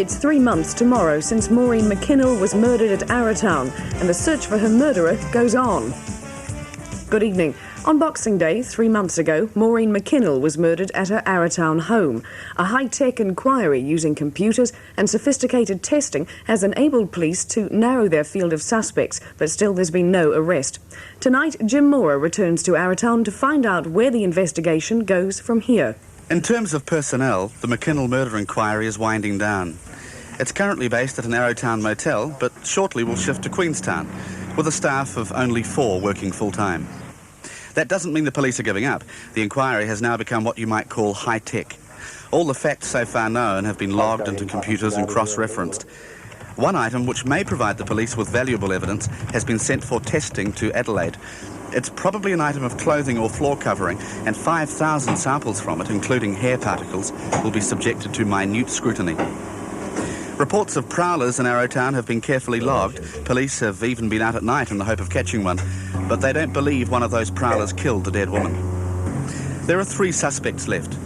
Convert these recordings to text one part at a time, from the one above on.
It's 3 months tomorrow since Maureen Mckinnel was murdered at Arrowtown, and the search for her murderer goes on. Good evening. On Boxing Day, 3 months ago, Maureen Mckinnel was murdered at her Arrowtown home. A high-tech inquiry using computers and sophisticated testing has enabled police to narrow their field of suspects, but still there's been no arrest. Tonight, Jim Mora returns to Arrowtown to find out where the investigation goes from here. In terms of personnel, the Mckinnel murder inquiry is winding down. It's currently based at an Arrowtown motel, but shortly will shift to Queenstown, with a staff of only 4 working full-time. That doesn't mean the police are giving up. The inquiry has now become what you might call high-tech. All the facts so far known have been logged into computers and cross-referenced. One item which may provide the police with valuable evidence has been sent for testing to Adelaide. It's probably an item of clothing or floor covering, and 5,000 samples from it, including hair particles, will be subjected to minute scrutiny. Reports of prowlers in Arrowtown have been carefully logged. Police have even been out at night in the hope of catching one, but they don't believe one of those prowlers killed the dead woman. There are 3 suspects left.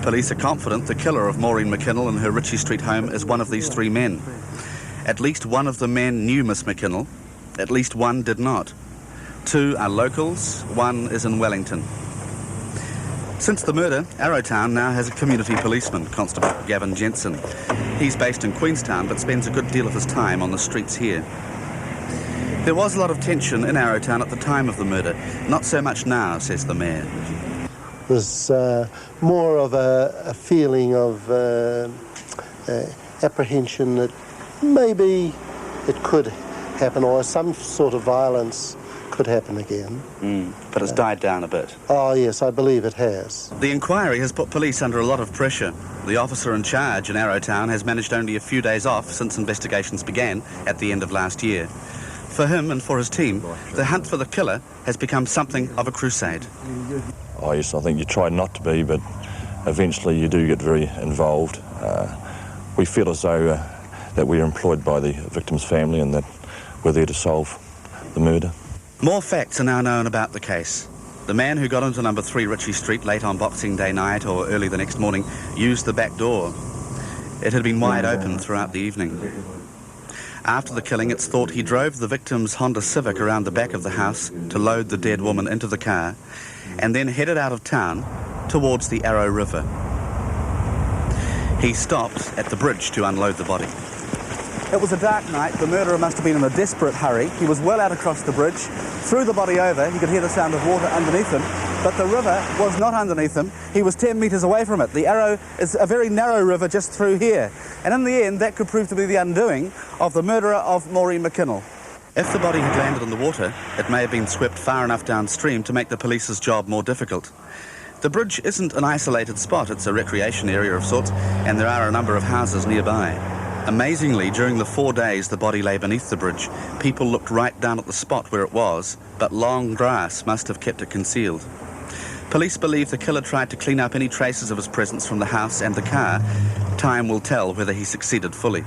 Police are confident the killer of Maureen Mckinnel in her Ritchie Street home is one of these 3 men. At least one of the men knew Miss Mckinnel. At least one did not. 2 are locals, 1 is in Wellington. Since the murder, Arrowtown now has a community policeman, Constable Gavin Jensen. He's based in Queenstown but spends a good deal of his time on the streets here. There was a lot of tension in Arrowtown at the time of the murder. Not so much now, says the mayor. It was more of a feeling of apprehension that maybe it could happen, or some sort of violence could happen again. But it's died down a bit. Oh yes, I believe it has. The inquiry has put police under a lot of pressure. The officer in charge in Arrowtown has managed only a few days off since investigations began at the end of last year. For him and for his team, the hunt for the killer has become something of a crusade. Oh yes, I think you try not to be, but eventually you do get very involved. We feel as though that we're employed by the victim's family and that we're there to solve the murder. More facts are now known about the case. The man who got into number 3 Ritchie Street late on Boxing Day night or early the next morning used the back door. It had been wide open throughout the evening. After the killing, it's thought he drove the victim's Honda Civic around the back of the house to load the dead woman into the car and then headed out of town towards the Arrow River. He stopped at the bridge to unload the body. It was a dark night. The murderer must have been in a desperate hurry. He was well out across the bridge, threw the body over. He could hear the sound of water underneath him, but the river was not underneath him. He was 10 metres away from it. The Arrow is a very narrow river just through here. And in the end, that could prove to be the undoing of the murderer of Maureen Mckinnel. If the body had landed in the water, it may have been swept far enough downstream to make the police's job more difficult. The bridge isn't an isolated spot. It's a recreation area of sorts, and there are a number of houses nearby. Amazingly, during the 4 days the body lay beneath the bridge, people looked right down at the spot where it was, but long grass must have kept it concealed. Police believe the killer tried to clean up any traces of his presence from the house and the car. Time will tell whether he succeeded fully.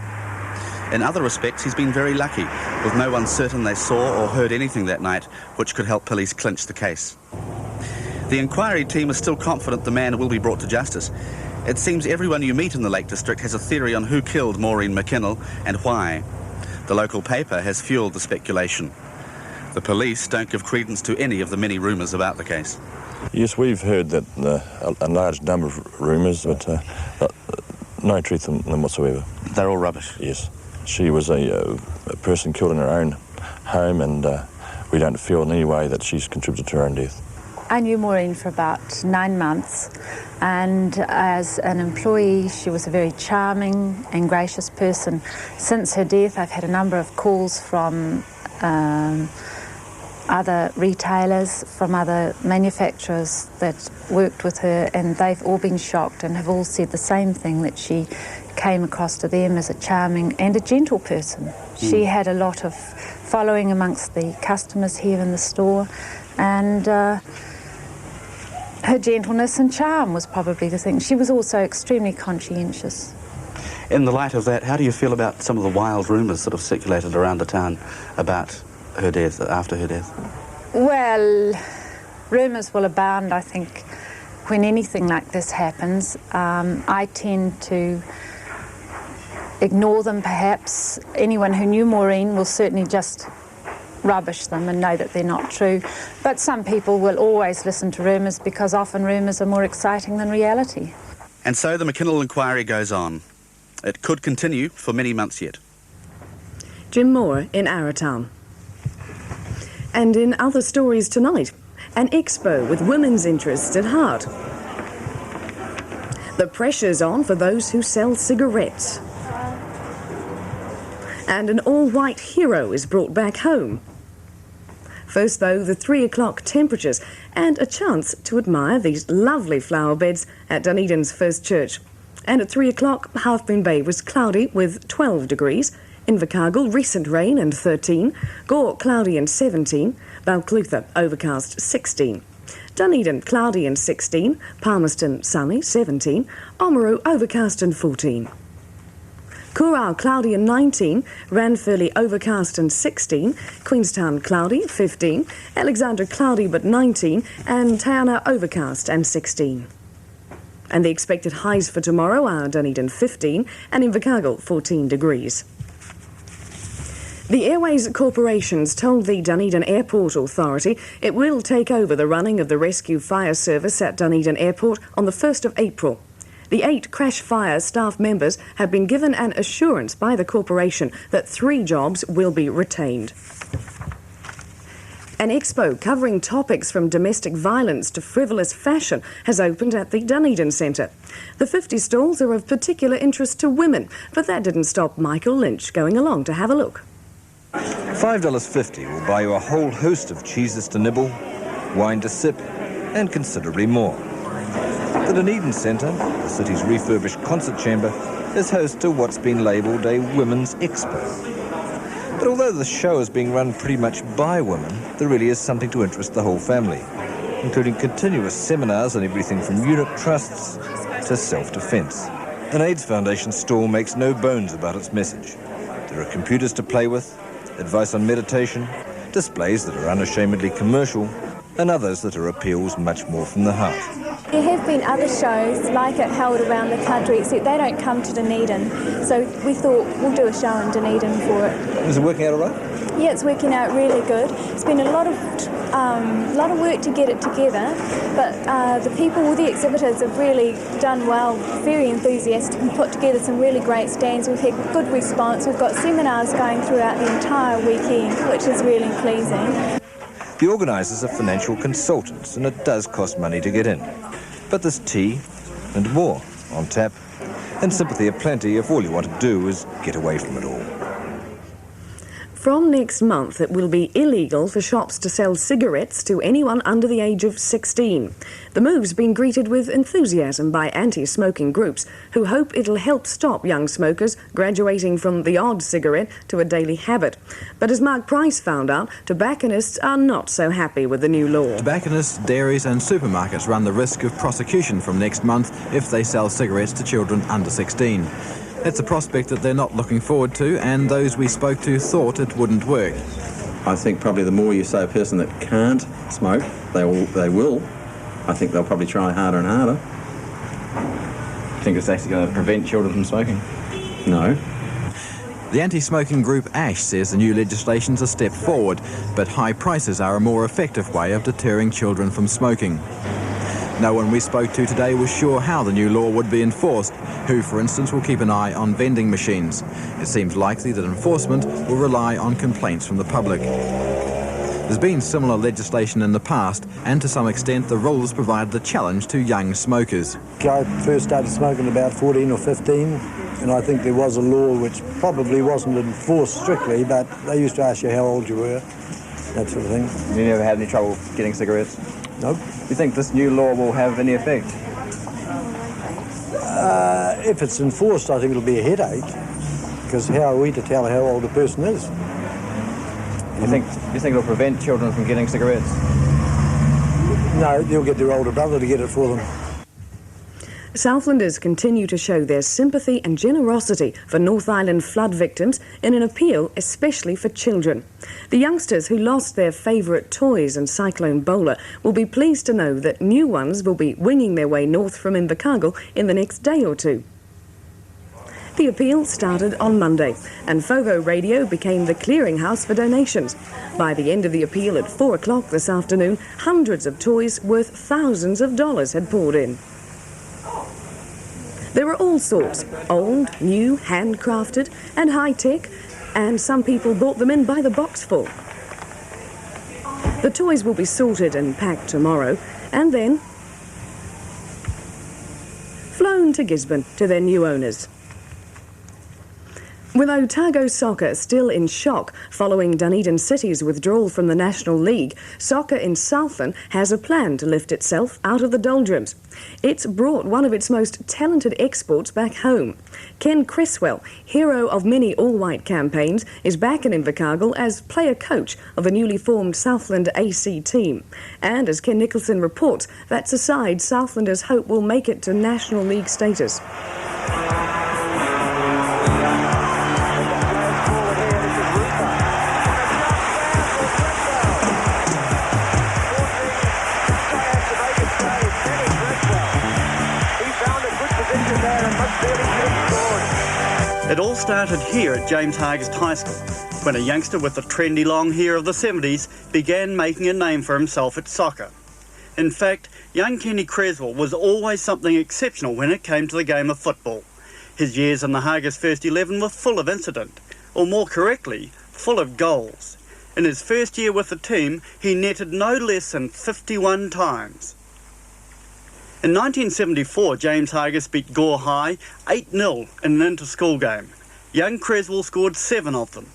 In other respects, he's been very lucky, with no one certain they saw or heard anything that night, which could help police clinch the case. The inquiry team is still confident the man will be brought to justice. It seems everyone you meet in the Lake District has a theory on who killed Maureen Mckinnel and why. The local paper has fueled the speculation. The police don't give credence to any of the many rumours about the case. Yes, we've heard that a large number of rumours, but no truth in them whatsoever. They're all rubbish? Yes. She was a person killed in her own home, and we don't feel in any way that she's contributed to her own death. I knew Maureen for about 9 months, and as an employee she was a very charming and gracious person. Since her death I've had a number of calls from other retailers, from other manufacturers that worked with her, and they've all been shocked and have all said the same thing, that she came across to them as a charming and a gentle person. She had a lot of following amongst the customers here in the store, and her gentleness and charm was probably the thing. She was also extremely conscientious. In the light of that, how do you feel about some of the wild rumours that have circulated around the town about her death, after her death? Well, rumours will abound, I think, when anything like this happens. I tend to ignore them perhaps. Anyone who knew Maureen will certainly just rubbish them and know that they're not true. But some people will always listen to rumours because often rumours are more exciting than reality. And so the Mckinnel inquiry goes on. It could continue for many months yet. Jim Moore in Arrowtown. And in other stories tonight, an expo with women's interests at heart. The pressure's on for those who sell cigarettes. And an all-white hero is brought back home. First, though, the 3 o'clock temperatures and a chance to admire these lovely flower beds at Dunedin's First Church. And at 3 o'clock, Halfmoon Bay was cloudy with 12 degrees. Invercargill, recent rain and 13. Gore, cloudy and 17. Balclutha, overcast 16. Dunedin, cloudy and 16. Palmerston, sunny 17. Oamaru, overcast and 14. Coorau, cloudy and 19. Ranfurly, overcast and 16. Queenstown, cloudy 15. Alexandra, cloudy but 19. And Taona, overcast and 16. And the expected highs for tomorrow are Dunedin 15 and Invercargill 14 degrees. The Airways Corporation's told the Dunedin Airport Authority it will take over the running of the rescue fire service at Dunedin Airport on the 1st of April. The 8 Crash Fire staff members have been given an assurance by the corporation that 3 jobs will be retained. An expo covering topics from domestic violence to frivolous fashion has opened at the Dunedin Centre. The 50 stalls are of particular interest to women, but that didn't stop Michael Lynch going along to have a look. $5.50 will buy you a whole host of cheeses to nibble, wine to sip, and considerably more. The Dunedin Centre, the city's refurbished concert chamber, is host to what's been labelled a Women's Expo. But although the show is being run pretty much by women, there really is something to interest the whole family, including continuous seminars on everything from unit trusts to self-defence. An AIDS Foundation stall makes no bones about its message. There are computers to play with, advice on meditation, displays that are unashamedly commercial, and others that are appeals much more from the heart. There have been other shows like it held around the country, except they don't come to Dunedin. So we thought we'll do a show in Dunedin for it. Is it working out all right? Yeah, it's working out really good. It's been a lot of work to get it together, but the people, the exhibitors have really done well, very enthusiastic, and put together some really great stands. We've had good response. We've got seminars going throughout the entire weekend, which is really pleasing. The organisers are financial consultants, and it does cost money to get in. But there's tea and more on tap, and sympathy aplenty if all you want to do is get away from it all. From next month, it will be illegal for shops to sell cigarettes to anyone under the age of 16. The move's been greeted with enthusiasm by anti-smoking groups who hope it'll help stop young smokers graduating from the odd cigarette to a daily habit. But as Mark Price found out, tobacconists are not so happy with the new law. Tobacconists, dairies and supermarkets run the risk of prosecution from next month if they sell cigarettes to children under 16. It's a prospect that they're not looking forward to, and those we spoke to thought it wouldn't work. I think probably the more you say a person that can't smoke, they will. I think they'll probably try harder and harder. I think it's actually going to prevent children from smoking. No. The anti-smoking group ASH says the new legislation's a step forward, but high prices are a more effective way of deterring children from smoking. No one we spoke to today was sure how the new law would be enforced. Who, for instance, will keep an eye on vending machines. It seems likely that enforcement will rely on complaints from the public. There's been similar legislation in the past, and to some extent the rules provided a challenge to young smokers. I first started smoking about 14 or 15, and I think there was a law which probably wasn't enforced strictly, but they used to ask you how old you were, that sort of thing. You never had any trouble getting cigarettes? Nope. Do you think this new law will have any effect? If it's enforced, I think it'll be a headache, because how are we to tell how old a person is? You think it'll prevent children from getting cigarettes? No, they'll get their older brother to get it for them. Southlanders continue to show their sympathy and generosity for North Island flood victims in an appeal especially for children. The youngsters who lost their favourite toys in Cyclone Bowler will be pleased to know that new ones will be winging their way north from Invercargill in the next day or two. The appeal started on Monday, and Fogo Radio became the clearinghouse for donations. By the end of the appeal at 4 o'clock this afternoon, hundreds of toys worth thousands of dollars had poured in. There were all sorts, old, new, handcrafted and high-tech, and some people bought them in by the boxful. The toys will be sorted and packed tomorrow, and then flown to Gisborne to their new owners. With Otago soccer still in shock following Dunedin City's withdrawal from the National League, soccer in Southland has a plan to lift itself out of the doldrums. It's brought one of its most talented exports back home. Ken Dresswell, hero of many all-white campaigns, is back in Invercargill as player-coach of the newly formed Southland AC team. And as Ken Nicholson reports, that's a side Southlanders hope will make it to National League status. It all started here at James Hargest High School, when a youngster with the trendy long hair of the 70s began making a name for himself at soccer. In fact, young Kenny Dresswell was always something exceptional when it came to the game of football. His years in the Hargest First 11 were full of incident, or more correctly, full of goals. In his first year with the team, he netted no less than 51 times. In 1974, James Hargest beat Gore High 8-0 in an inter-school game. Young Dresswell scored 7 of them.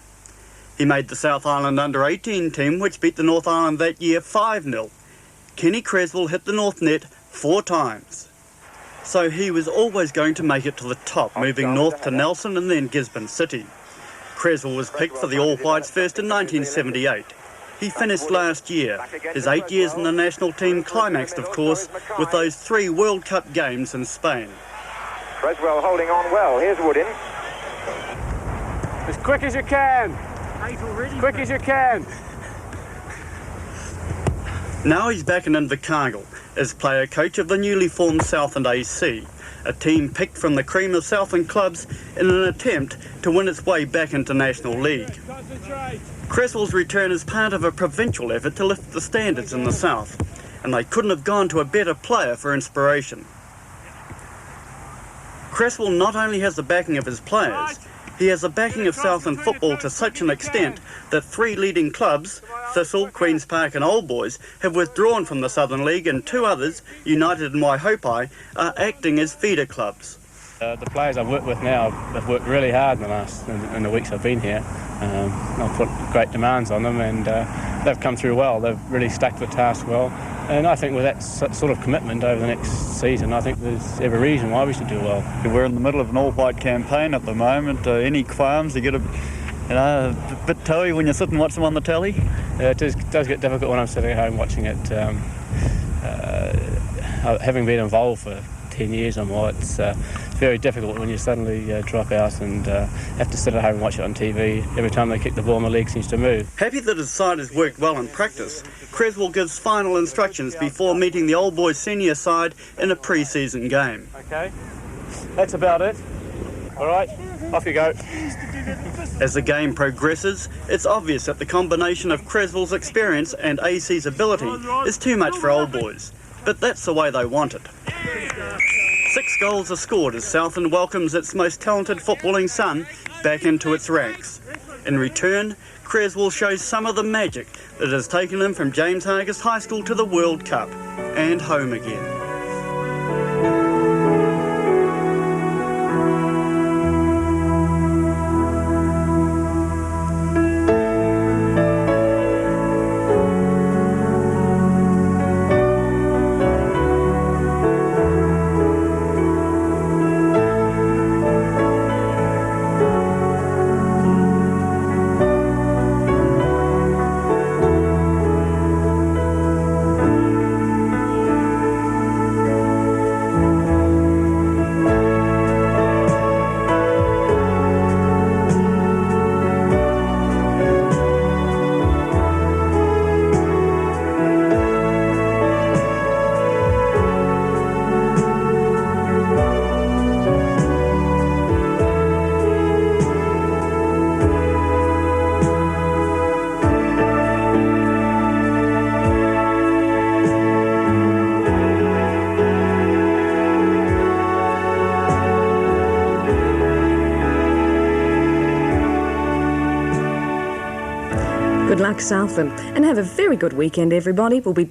He made the South Island under-18 team, which beat the North Island that year 5-0. Kenny Dresswell hit the North net 4 times. So he was always going to make it to the top, moving north to Nelson and then Gisborne City. Dresswell was picked for the All Whites first in 1978. He finished last year. His 8 years in the national team climaxed, of course, with those 3 World Cup games in Spain. Dresswell holding on well. Here's Woodin. As quick as you can. Quick as you can. Now he's back in Invercargill as player-coach of the newly formed Southland AC, a team picked from the cream of Southland clubs in an attempt to win its way back into National League. Dresswell's return is part of a provincial effort to lift the standards in the south, and they couldn't have gone to a better player for inspiration. Dresswell not only has the backing of his players, he has the backing of Southland football to such an extent that 3 leading clubs, Thistle, Queen's Park and Old Boys, have withdrawn from the Southern League, and 2 others, United and Waihopai, are acting as feeder clubs. The players I've worked with now have worked really hard in the weeks I've been here. I've put great demands on them, and they've come through well. They've really stuck to the task well, and I think with that sort of commitment over the next season, I think there's every reason why we should do well. We're in the middle of an all-white campaign at the moment. Any qualms? You get a bit toey when you sit and watch them on the telly? It does get difficult when I'm sitting at home watching it. Having been involved for 10 years or more, it's very difficult when you suddenly drop out and have to sit at home and watch it on TV. Every time they kick the ball, the league seems to move. Happy that his side has worked well in practice, Dresswell gives final instructions before meeting the Old Boys senior side in a pre-season game. Okay, that's about it. All right, off you go. As the game progresses, it's obvious that the combination of Dresswell's experience and AC's ability is too much for Old Boys, but that's the way they want it. 6 goals are scored as Southland welcomes its most talented footballing son back into its ranks. In return, Dresswell shows some of the magic that has taken him from James Hargest High School to the World Cup and home again. Good luck, Southland, and have a very good weekend, everybody. We'll be back